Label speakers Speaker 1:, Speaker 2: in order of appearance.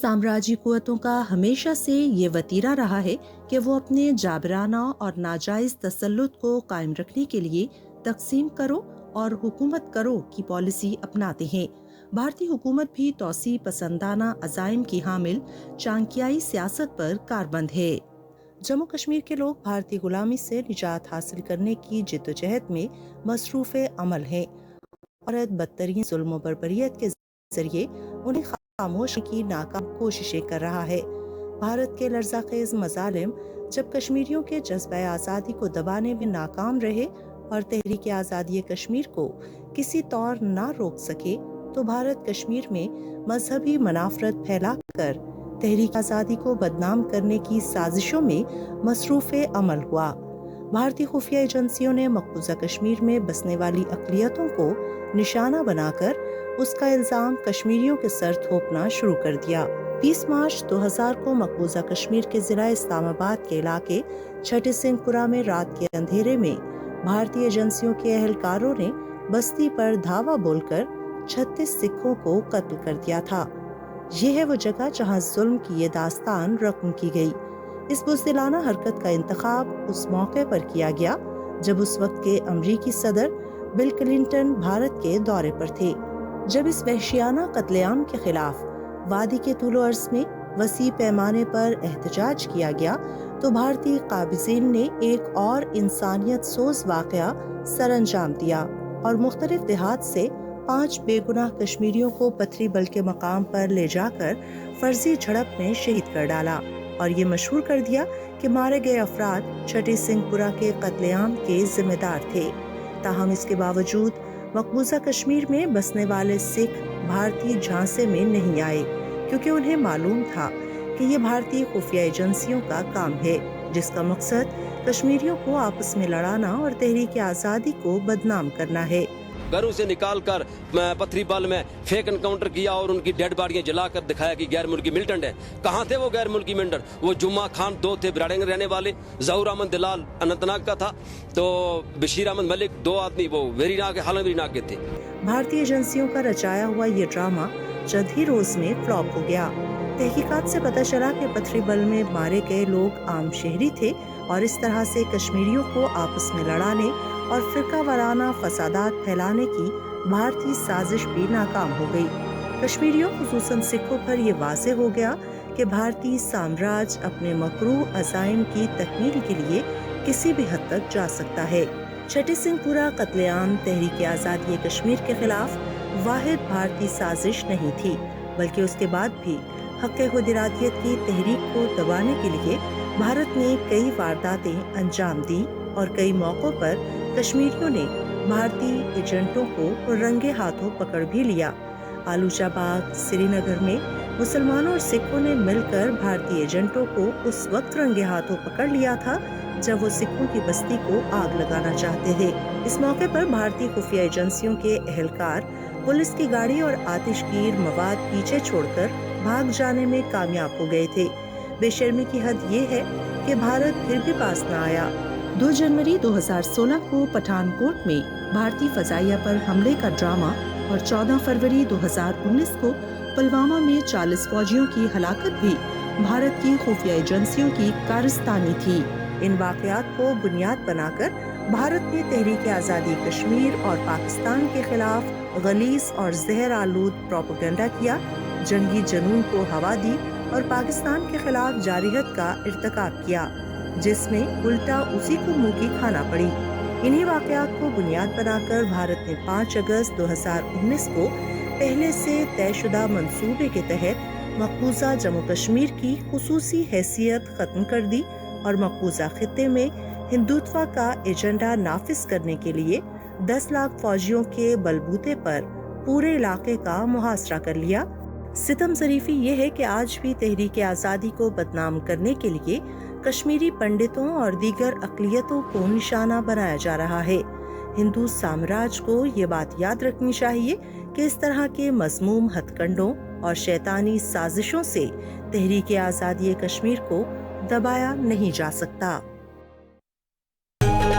Speaker 1: साम्राज्यी कुव्वतों का हमेशा से ये वतीरा रहा है कि वो अपने जाबराना और नाजायज तसल्लुत को कायम रखने के लिए तकसीम करो और हुकूमत करो की पॉलिसी अपनाते हैं। भारतीय हुकूमत भी तौसी पसंदाना अजाइम की हामिल चांकियाई सियासत पर कारबंद है। जम्मू कश्मीर के लोग भारतीय गुलामी से निजात हासिल करने की जिद्दोजहद में मसरूफ अमल हैं और बदतरीन जुल्म बर्बरियत के जरिए उन्हें खामोश की नाकाम कोशिशें कर रहा है। भारत के लर्ज़ाखेज़ मज़ालिम जब कश्मीरियों के जज्बे आज़ादी को दबाने में नाकाम रहे और तहरीक आज़ादी कश्मीर को किसी तौर ना रोक सके, तो भारत कश्मीर में मजहबी मनाफरत फैलाकर तहरीक आज़ादी को बदनाम करने की साजिशों में मसरूफ अमल हुआ। भारतीय खुफिया एजेंसियों ने मकबूजा कश्मीर में बसने वाली अक़लियतों को निशाना बनाकर उसका इल्जाम कश्मीरियों के सर थोपना शुरू कर दिया। 20 मार्च 2000 को मकबूजा कश्मीर के जिला इस्लामाबाद के इलाके छठी सिंहपुरा में रात के अंधेरे में भारतीय एजेंसियों के एहलकारों ने बस्ती पर धावा बोलकर 36 सिखों को कत्ल कर दिया था। ये है वो जगह जहां जुल्म की ये दास्तान रकम की गई। इस बुज़दिलाना हरकत का इंतखाब उस मौके पर किया गया जब उस वक्त के अमरीकी सदर बिल क्लिंटन भारत के दौरे पर थे। जब इस वहशियाना कत्लेआम के खिलाफ वादी के तूलो अर्ज में वसी पैमाने पर एहतजाज किया गया, तो भारतीय काबिज़ीन ने एक और इंसानियत सोज वाक़या सरअंजाम दिया और मुख्तलिफ देहात से 5 बेगुनाह कश्मीरियों को पथरी बल के मकाम पर ले जाकर फर्जी झड़प में शहीद कर डाला और ये मशहूर कर दिया कि मारे गए अफराद छठी सिंहपुरा के कत्लेआम के जिम्मेदार थे। ताहम इसके बावजूद मकबूजा कश्मीर में बसने वाले सिख भारतीय झांसे में नहीं आए, क्योंकि उन्हें मालूम था कि ये भारतीय खुफिया एजेंसियों का काम है, जिसका मकसद कश्मीरियों को आपस में लड़ाना और तहरीक आज़ादी को बदनाम करना है।
Speaker 2: घरों से निकाल कर पथरी बल में फेक एनकाउंटर किया और उनकी डेड बॉडियां जलाकर दिखाया कि गैर मुल्की मिलिटेंट है। कहाँ थे वो गैर मुल्की मिलिटेंट? वो जुम्मा खान 2 थे ब्राडेंग रहने वाले, जहूर अहमद दिलाल अनंतनाग का था, तो बशीर अहमद मलिक 2 आदमी वो वेरीनाग के थे।
Speaker 1: भारतीय एजेंसियों का रचाया हुआ ये ड्रामा जल्द ही रोज में फ्लॉप हो गया। तहकीकात से पता चला कि पथरी बल में मारे गए लोग आम शहरी थे और इस तरह से कश्मीरियों को आपस में लड़ाने और फिरका वाराना फसादात फैलाने की भारतीय साजिश भी नाकाम हो गई। कश्मीरियों खुसूसन सिखों पर यह वाज़ेह हो गया कि भारतीय साम्राज्य अपने मकरूह अज़ाइम की तकमील के लिए किसी भी हद तक जा सकता है। छठी सिंहपुरा कत्लेआम तहरीक आज़ादी कश्मीर के खिलाफ वाहिद भारतीय साजिश नहीं थी, बल्कि उसके बाद भी हक़ खुद इरादियत की तहरीक को दबाने के लिए भारत ने कई वारदातें अंजाम दी और कई मौक़ों पर कश्मीरियों ने भारतीय एजेंटों को रंगे हाथों पकड़ भी लिया। आलूचाबाग श्रीनगर में मुसलमानों और सिखों ने मिलकर भारतीय एजेंटों को उस वक्त रंगे हाथों पकड़ लिया था जब वो सिखों की बस्ती को आग लगाना चाहते थे। इस मौके पर भारतीय खुफिया एजेंसियों के एहलकार पुलिस की गाड़ी और आतिशगीर मवाद पीछे छोड़कर भाग जाने में कामयाब हो गए थे। बेशर्मी की हद ये है कि भारत फिर भी पास न आया। 2 जनवरी 2016 को पठानकोट में भारतीय फजाइया पर हमले का ड्रामा और 14 फरवरी 2019 को पुलवामा में 40 फौजियों की हलाकत भी भारत की खुफिया एजेंसियों की कारस्तानी थी। इन वाक़यात को बुनियाद बनाकर भारत ने तहरीक आज़ादी कश्मीर और पाकिस्तान के खिलाफ गलीज़ और जहर आलूद प्रोपेगेंडा किया, जंगी जनून को हवा दी और पाकिस्तान के खिलाफ जारिहत का इर्तिकाब किया, जिसमें उल्टा उसी को मुंह की खाना पड़ी। इन्हीं वाक़यात को बुनियाद बनाकर भारत ने 5 अगस्त 2019 को पहले से तयशुदा मंसूबे के तहत मकबूजा जम्मू कश्मीर की खुसूसी हैसियत ख़त्म कर दी और मकबूजा खित्ते में हिंदुत्व का एजेंडा नाफिज करने के लिए 10 लाख फौजियों के बलबूते पर पूरे इलाके का मुहासरा कर लिया। सितम ज़रीफ़ी ये है कि आज भी तहरीक आज़ादी को बदनाम करने के लिए कश्मीरी पंडितों और दीगर अक़लियतों को निशाना बनाया जा रहा है। हिंदू साम्राज्य को ये बात याद रखनी चाहिए कि इस तरह के मज़मूम हथकंडों और शैतानी साजिशों से तहरीक आज़ादी कश्मीर को दबाया नहीं जा सकता।